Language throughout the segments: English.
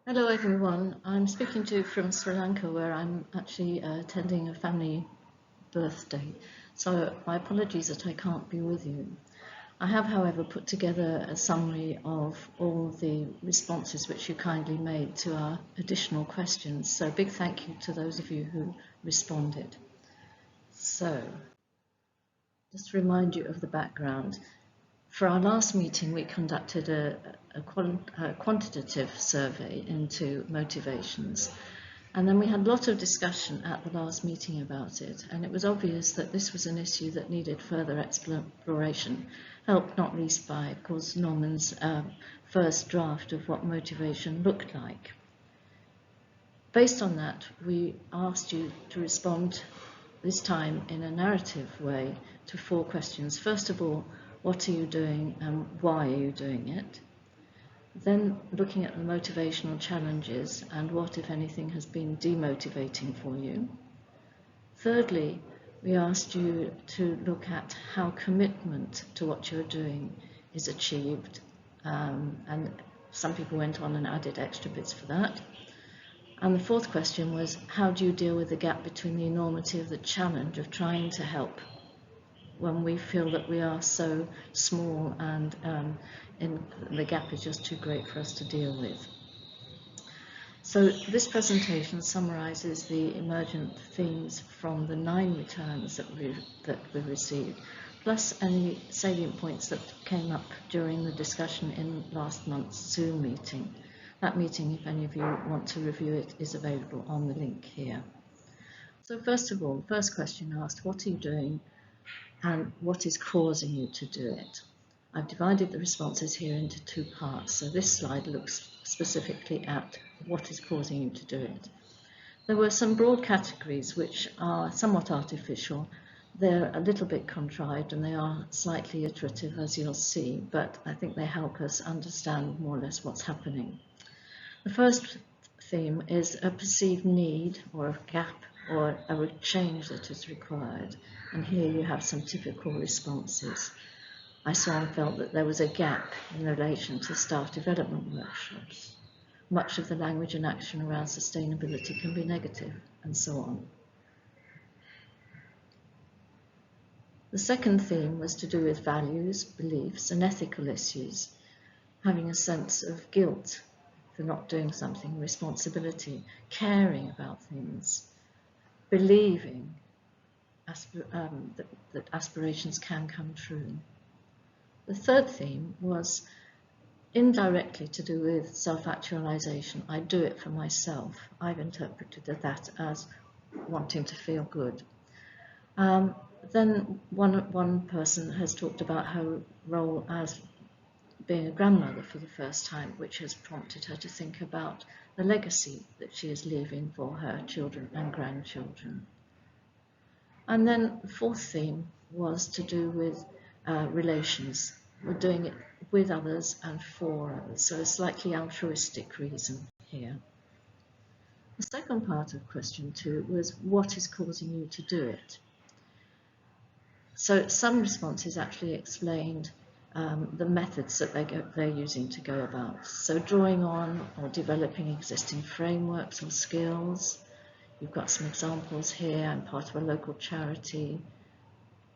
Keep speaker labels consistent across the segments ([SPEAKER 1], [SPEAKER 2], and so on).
[SPEAKER 1] Hello everyone, I'm speaking to you from Sri Lanka where I'm actually attending a family birthday, so my apologies that I can't be with you. I have however put together a summary of all the responses which you kindly made to our additional questions, so a big thank you to those of you who responded. So, just to remind you of the background, for our last meeting, we conducted a quantitative survey into motivations. And then we had a lot of discussion at the last meeting about it. And it was obvious that this was an issue that needed further exploration, helped not least by, of course, Norman's first draft of what motivation looked like. Based on that, we asked you to respond this time in a narrative way to 4 questions. First of all, what are you doing and why are you doing it? Then looking at the motivational challenges and what, if anything, has been demotivating for you. Thirdly, we asked you to look at how commitment to what you're doing is achieved, and some people went on and added extra bits for that. And the 4th question was, how do you deal with the gap between the enormity of the challenge of trying to help when we feel that we are so small and the gap is just too great for us to deal with. So this presentation summarises the emergent themes from the 9 returns that we received, plus any salient points that came up during the discussion in last month's Zoom meeting. That meeting, if any of you want to review it, is available on the link here. So first of all, the first question asked, what are you doing and what is causing you to do it? I've divided the responses here into 2 parts, so this slide looks specifically at what is causing you to do it. There were some broad categories which are somewhat artificial. They're a little bit contrived and they are slightly iterative, as you'll see, but I think they help us understand more or less what's happening. The first theme is a perceived need or a gap or a change that is required. And here you have some typical responses. I saw and felt that there was a gap in relation to staff development workshops. Much of the language and action around sustainability can be negative, and so on. The second theme was to do with values, beliefs, and ethical issues, having a sense of guilt for not doing something, responsibility, caring about things, believing that aspirations can come true. The third theme was indirectly to do with self-actualization. I do it for myself. I've interpreted that as wanting to feel good. Then one person has talked about her role as being a grandmother for the first time, which has prompted her to think about the legacy that she is leaving for her children and grandchildren. And then the 4th theme was to do with relations. We're doing it with others and for others, so a slightly altruistic reason here. The second part of question 2 was, what is causing you to do it? So some responses actually explained the methods that they're using to go about. So drawing on or developing existing frameworks or skills. You've got some examples here. I'm part of a local charity,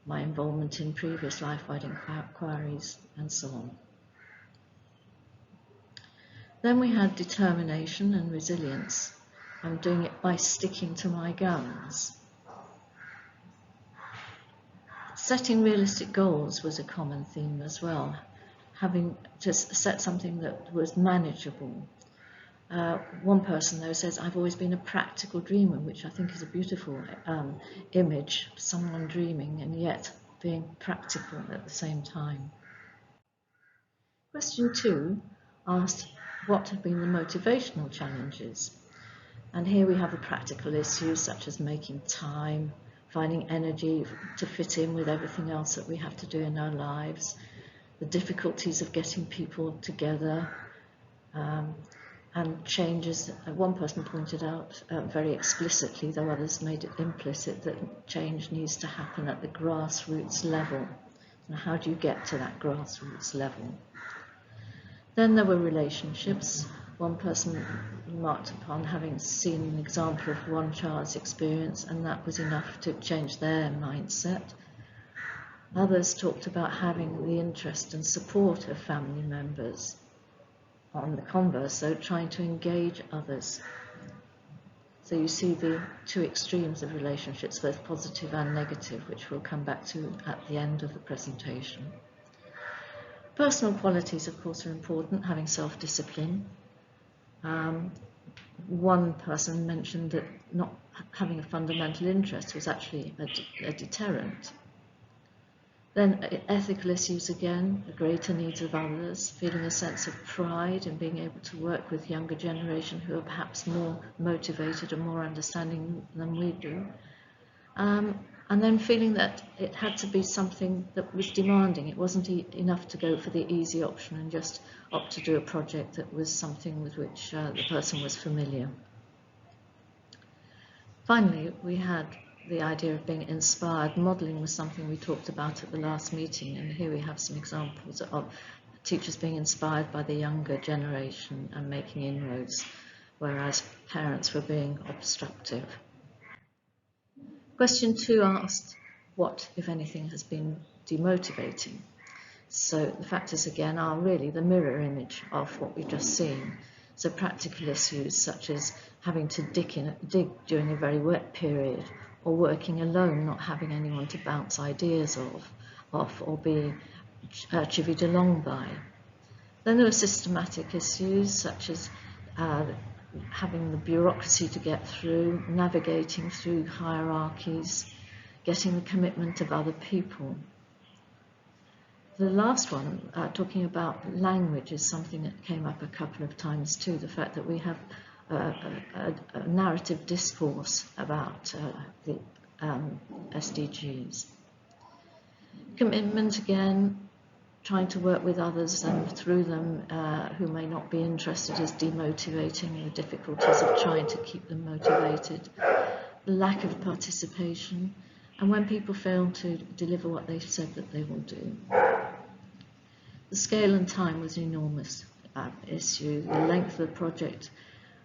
[SPEAKER 1] my involvement in previous life-wide inquiries, and so on. Then we had determination and resilience. I'm doing it by sticking to my guns. Setting realistic goals was a common theme as well, having to set something that was manageable. One person, though, says, I've always been a practical dreamer, which I think is a beautiful image, someone dreaming and yet being practical at the same time. Question 2 asked, what have been the motivational challenges? And here we have the practical issues such as making time, finding energy to fit in with everything else that we have to do in our lives, the difficulties of getting people together, and changes. One person pointed out very explicitly, though others made it implicit, that change needs to happen at the grassroots level. And how do you get to that grassroots level? Then there were relationships. One person remarked upon having seen an example of one child's experience, and that was enough to change their mindset. Others talked about having the interest and support of family members. On the converse, though, trying to engage others. So you see the two extremes of relationships, both positive and negative, which we'll come back to at the end of the presentation. Personal qualities, of course, are important, having self-discipline. One person mentioned that not having a fundamental interest was actually a deterrent. Then ethical issues again, the greater needs of others, feeling a sense of pride in being able to work with younger generation who are perhaps more motivated and more understanding than we do. And then feeling that it had to be something that was demanding. It wasn't enough to go for the easy option and just opt to do a project that was something with which the person was familiar. Finally, we had the idea of being inspired. Modelling was something we talked about at the last meeting, and here we have some examples of teachers being inspired by the younger generation and making inroads, whereas parents were being obstructive. Question 2 asked, what, if anything, has been demotivating? So the factors again are really the mirror image of what we've just seen. So practical issues such as having to dig during a very wet period, or working alone, not having anyone to bounce ideas off or be chivied along by. Then there were systematic issues such as having the bureaucracy to get through, navigating through hierarchies, getting the commitment of other people. The last one, talking about language, is something that came up a couple of times too, the fact that we have a narrative discourse about the SDGs. Commitment again, trying to work with others and through them who may not be interested is demotivating, the difficulties of trying to keep them motivated, the lack of participation, and when people fail to deliver what they've said that they will do. The scale and time was an enormous issue, the length of the project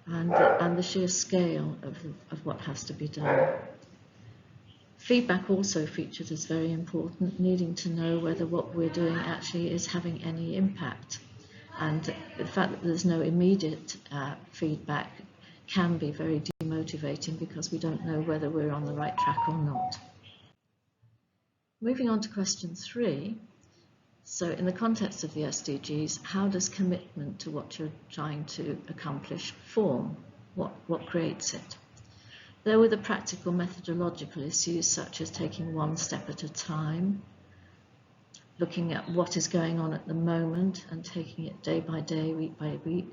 [SPEAKER 1] and the sheer scale of what has to be done. Feedback also featured as very important, needing to know whether what we're doing actually is having any impact. And the fact that there's no immediate feedback can be very demotivating because we don't know whether we're on the right track or not. Moving on to question 3. So in the context of the SDGs, how does commitment to what you're trying to accomplish form? What creates it? There were the practical methodological issues such as taking one step at a time, looking at what is going on at the moment and taking it day by day, week by week.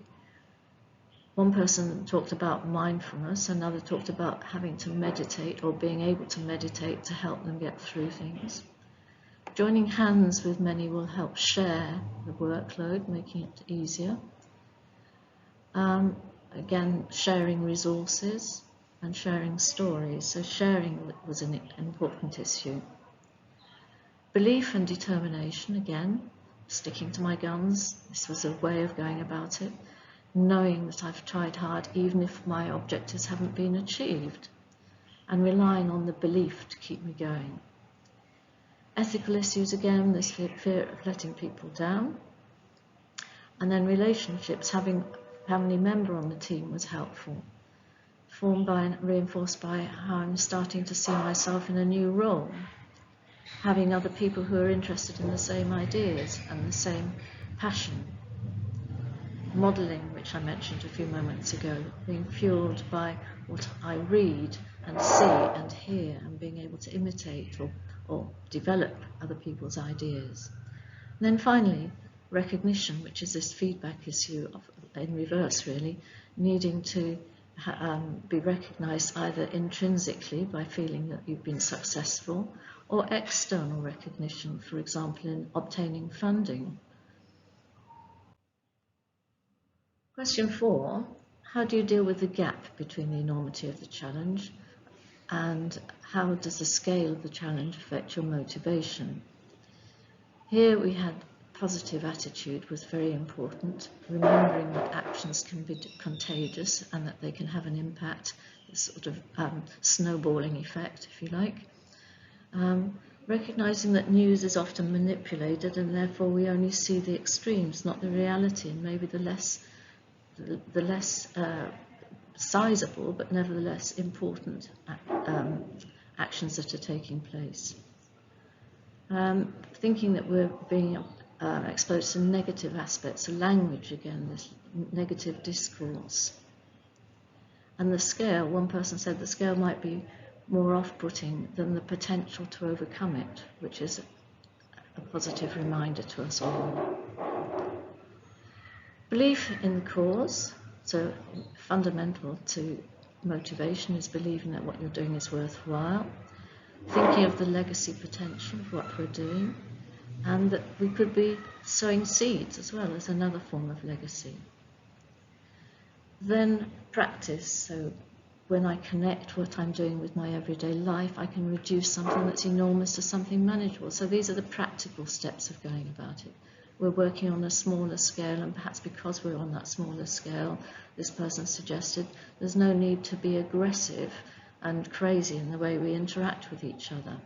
[SPEAKER 1] One person talked about mindfulness, another talked about having to meditate or being able to meditate to help them get through things. Joining hands with many will help share the workload, making it easier. Again, sharing resources and sharing stories. So sharing was an important issue. Belief and determination, again, sticking to my guns. This was a way of going about it. Knowing that I've tried hard even if my objectives haven't been achieved. And relying on the belief to keep me going. Ethical issues again, this fear of letting people down. And then relationships, having a family member on the team was helpful. Formed by and reinforced by how I'm starting to see myself in a new role. Having other people who are interested in the same ideas and the same passion. Modelling, which I mentioned a few moments ago, being fueled by what I read and see and hear and being able to imitate or develop other people's ideas. And then finally, recognition, which is this feedback issue in reverse really, needing to be recognised either intrinsically by feeling that you've been successful or external recognition, for example, in obtaining funding. Question 4, how do you deal with the gap between the enormity of the challenge and how does the scale of the challenge affect your motivation? Here we had positive attitude was very important, remembering that actions can be contagious and that they can have an impact, a sort of snowballing effect, if you like. Recognizing that news is often manipulated and therefore we only see the extremes, not the reality, and maybe the less sizable but nevertheless important actions that are taking place. Thinking that we're being exposed to negative aspects of language again, this negative discourse. And the scale, one person said the scale might be more off-putting than the potential to overcome it, which is a positive reminder to us all. Belief in the cause, so fundamental to motivation is believing that what you're doing is worthwhile, thinking of the legacy potential of what we're doing, and that we could be sowing seeds as well as another form of legacy. Then practice, so when I connect what I'm doing with my everyday life, I can reduce something that's enormous to something manageable. So these are the practical steps of going about it. We're working on a smaller scale, and perhaps because we're on that smaller scale, this person suggested, there's no need to be aggressive and crazy in the way we interact with each other.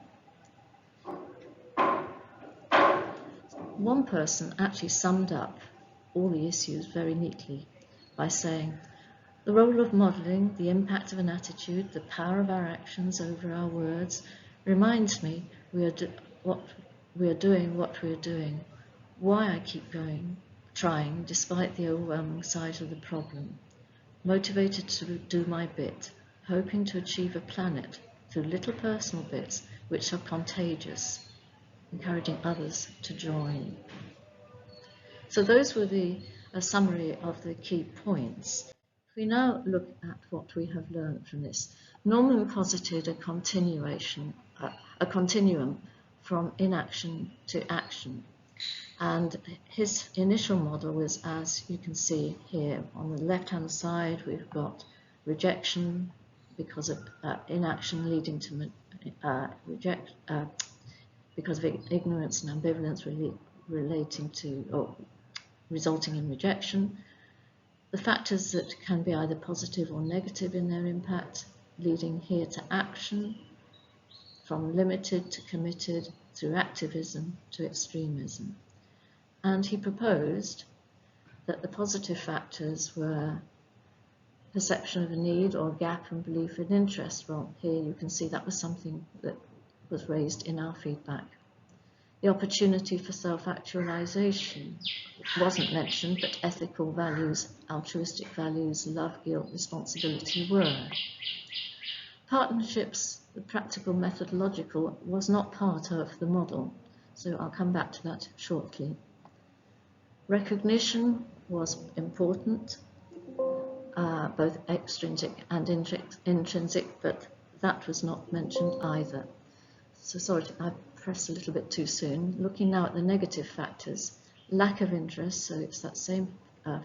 [SPEAKER 1] One person actually summed up all the issues very neatly by saying, the role of modelling, the impact of an attitude, the power of our actions over our words, reminds me we are doing what we are doing, why I keep going, trying, despite the overwhelming size of the problem, motivated to do my bit, hoping to achieve a planet through little personal bits which are contagious, encouraging others to join. So those were a summary of the key points. If we now look at what we have learned from this, Norman posited a continuum from inaction to action. And his initial model was, as you can see here, on the left-hand side, we've got rejection because of inaction leading to because of ignorance and ambivalence relating to or resulting in rejection. The factors that can be either positive or negative in their impact, leading here to action, from limited to committed, through activism to extremism. And he proposed that the positive factors were perception of a need or gap and belief in interest. Well, here you can see that was something that was raised in our feedback. The opportunity for self-actualization wasn't mentioned, but ethical values, altruistic values, love, guilt, responsibility were. Partnerships, the practical methodological, was not part of the model, so I'll come back to that shortly. Recognition was important, both extrinsic and intrinsic, but that was not mentioned either. So sorry, I pressed a little bit too soon. Looking now at the negative factors, lack of interest, so it's that same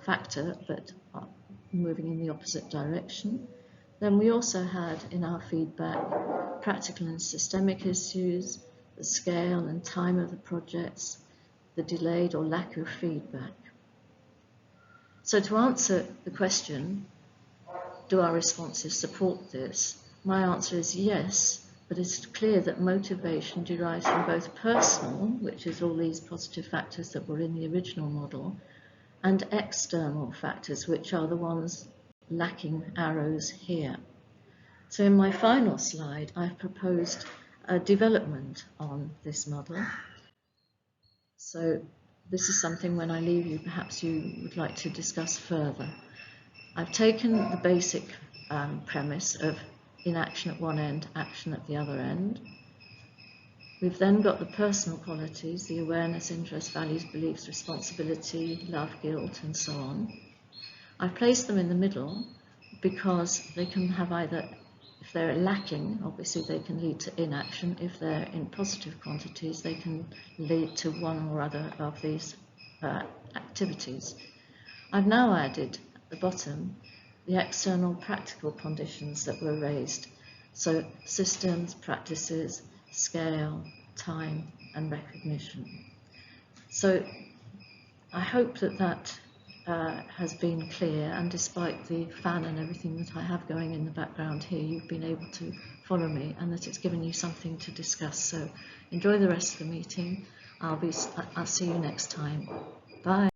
[SPEAKER 1] factor, but moving in the opposite direction. Then we also had in our feedback practical and systemic issues, the scale and time of the projects, the delayed or lack of feedback. So to answer the question, do our responses support this? My answer is yes, but it's clear that motivation derives from both personal, which is all these positive factors that were in the original model, and external factors, which are the ones lacking arrows here. So in my final slide, I've proposed a development on this model. So this is something when I leave you, perhaps you would like to discuss further. I've taken the basic premise of inaction at one end, action at the other end. We've then got the personal qualities, the awareness, interest, values, beliefs, responsibility, love, guilt, and so on. I've placed them in the middle because they can have either, if they're lacking, obviously they can lead to inaction. If they're in positive quantities, they can lead to one or other of these activities. I've now added at the bottom the external practical conditions that were raised. So systems, practices, scale, time, and recognition. So I hope that has been clear, and despite the fan and everything that I have going in the background here, you've been able to follow me, and that it's given you something to discuss. So enjoy the rest of the meeting. I'll see you next time. Bye.